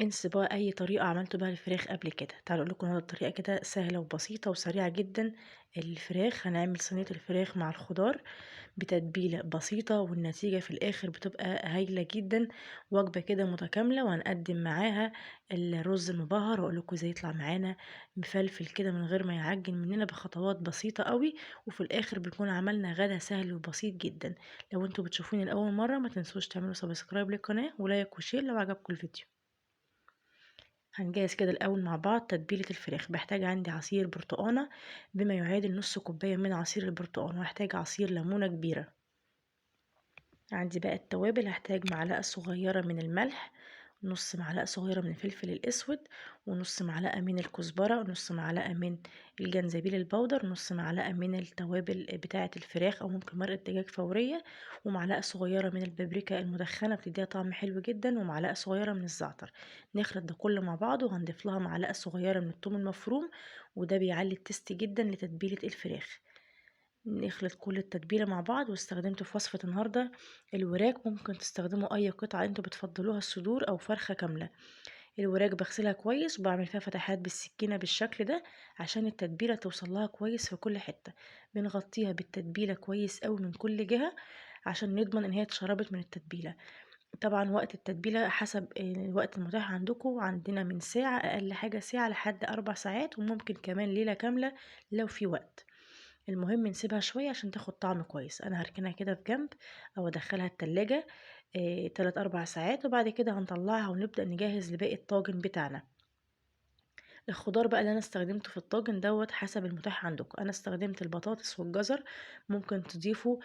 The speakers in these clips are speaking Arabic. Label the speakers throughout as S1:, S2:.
S1: انسى بقى أي طريقة عملتوا بيها الفراخ قبل كده، تعالوا أقول لكم النهارده طريقة كده سهلة وبسيطة وسريعة جدًا. الفراخ هنعمل صينية الفراخ مع الخضار بتتبيلة بسيطة، والنتيجة في الآخر بتبقى هايلة جدًا، وجبة كده متكاملة. وهنقدم معاها الرز المبهر، وأقول لكم إزاي يطلع معانا مفلفل كده من غير ما يعجن مننا بخطوات بسيطة أوي، وفي الآخر بنكون عملنا غدا سهل وبسيط جدًا. لو انتم بتشوفوني لأول مرة ما تنسوش تعملوا سبسكرايب للقناة ولايك وشير لو عجبكم الفيديو. هنجهز كده الأول مع بعض تتبيلة الفراخ. بحتاج عندي عصير برتقانة بما يعادل نص كوباية من عصير البرتقال، وهحتاج عصير ليمونة كبيرة. عندي بقى التوابل، هحتاج معلقة صغيرة من الملح، نص معلقة صغيرة من الفلفل الأسود، ونص معلقة من الكزبرة، ونص معلقة من الجنزبيل البودر، نص معلقة من التوابل بتاعة الفراخ أو ممكن مرقة دجاج فورية، ومعلقة صغيرة من البابريكا المدخنة بتديها طعم حلو جدا، ومعلقة صغيرة من الزعتر. نخلط ده كله مع بعض، وهنضيف لها معلقة صغيرة من الثوم المفروم، وده بيعلي التست جدا لتتبيلة الفراخ. نخلط كل التتبيلة مع بعض. واستخدمت في وصفة النهاردة الوراك، ممكن تستخدموا أي قطعة انتوا بتفضلوها، الصدور أو فرخة كاملة. الوراك بغسلها كويس وبعمل فيها فتحات بالسكينة بالشكل ده عشان التتبيلة توصل لها كويس في كل حتة. بنغطيها بالتتبيلة كويس أوي من كل جهة عشان نضمن ان هي اتشربت من التتبيلة. طبعا وقت التتبيلة حسب الوقت المتاح عندكم، عندنا من ساعة، أقل حاجة ساعة لحد 4 ساعات، وممكن كمان ليلة كاملة لو في وقت. المهم نسيبها شوية عشان تاخد طعم كويس. انا هركنها كده في جنب او ادخلها التلاجة 3 4 ساعات، وبعد كده هنطلعها ونبدأ نجهز لباقي الطاجن بتاعنا. الخضار بقى اللي انا استخدمته في الطاجن دوت حسب المتاح عندكم. انا استخدمت البطاطس والجزر، ممكن تضيفوا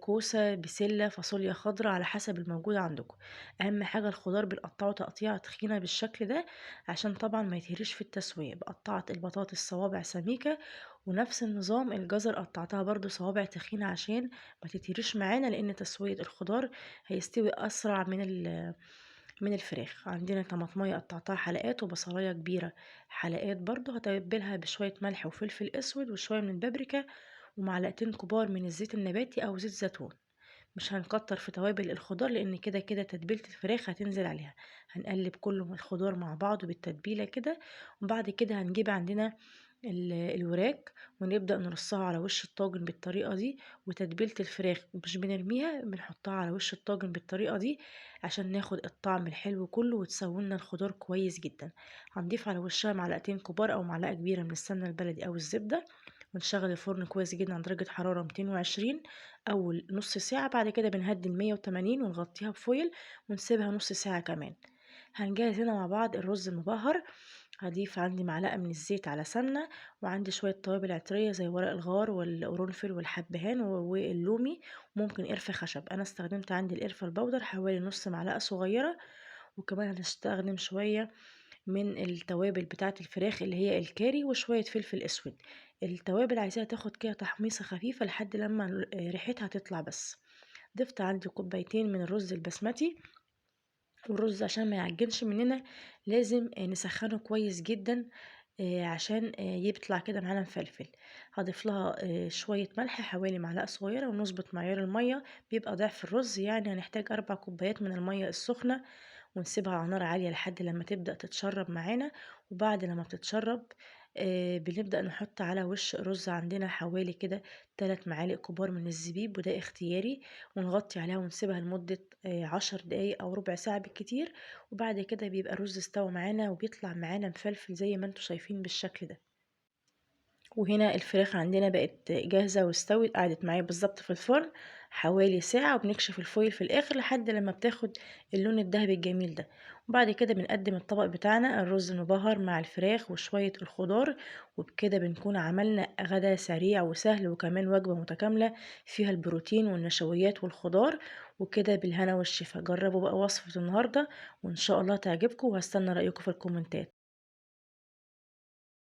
S1: كوسة، بسلة، فاصوليا خضراء على حسب الموجود عندكم. اهم حاجة الخضار بنقطعه تقطيعة تخينة بالشكل ده عشان طبعا ما يتهريش في التسوية. بقطعت البطاطس صوابع سميكة، ونفس النظام الجزر قطعتها برضو صوابع تخينة عشان ما تتهريش معانا، لان تسوية الخضار هيستوي اسرع من الفراخ. عندنا طماطمية قطعتها حلقات، وبصلاية كبيرة حلقات برضو. هتبلها بشوية ملح وفلفل اسود وشوية من البابريكا، ومعلقتين كبار من الزيت النباتي او زيت زيتون. مش هنكتر في توابل الخضار لان كده كده تتبيلة الفراخ هتنزل عليها. هنقلب كل الخضار مع بعضه بالتتبيلة كده، وبعد كده هنجيب عندنا الوراك ونبدأ نرصها على وش الطاجن بالطريقة دي. وتتبيلة الفراخ مش بنرميها، بنحطها على وش الطاجن بالطريقة دي عشان ناخد الطعم الحلو كله وتسوينا الخضار كويس جدا. هنضيف على وشها معلقتين كبار او معلقة كبيرة من السمنة البلدي او الزبدة، ونشغل الفرن كويس جدا عند درجة حرارة 220 أول نص ساعة. بعد كده بنهدي 180 ونغطيها بفويل ونسيبها نص ساعة كمان. هنجهز هنا مع بعض الرز المبهر. هضيف عندي معلقة من الزيت على سمنة، وعندي شوية توابل عطرية زي ورق الغار والقرنفل والحبهان واللومي، وممكن قرفة خشب. أنا استخدمت عندي القرفة البودر حوالي نص معلقة صغيرة، وكمان هنستخدم شوية من التوابل بتاعة الفراخ اللي هي الكاري، وشوية فلفل اسود. التوابل عايزاها تاخد كده تحميصة خفيفة لحد لما ريحتها تطلع بس. ضفت عندي كوبايتين من الرز البسمتي. والرز عشان ما يعجنش مننا لازم نسخنه كويس جدا عشان يطلع كده معانا مفلفل. هضيف لها شوية ملح حوالي معلقة صغيرة، ونظبط معيار المية بيبقى ضعف الرز، يعني هنحتاج 4 كوبايات من المية السخنة. ونسيبها على نار عالية لحد لما تبدأ تتشرب معانا. وبعد لما بتتشرب بنبدأ نحط على وش الرز عندنا حوالي كده 3 معالق كبار من الزبيب، وده اختياري. ونغطي عليها ونسيبها لمدة 10 دقايق أو ربع ساعة بالكتير. وبعد كده بيبقى الرز استوى معانا وبيطلع معانا مفلفل زي ما انتوا شايفين بالشكل ده. وهنا الفراخ عندنا بقت جاهزة واستوت، قعدت معايا بالظبط في الفرن حوالي ساعة، وبنكشف الفويل في الآخر لحد لما بتاخد اللون الذهبي الجميل ده. وبعد كده بنقدم الطبق بتاعنا الرز المبهر مع الفراخ وشوية الخضار. وبكده بنكون عملنا غدا سريع وسهل، وكمان وجبة متكاملة فيها البروتين والنشويات والخضار. وكده بالهنا والشفا. جربوا بقى وصفة النهاردة وإن شاء الله تعجبكم، وهستنى رأيكم في الكومنتات.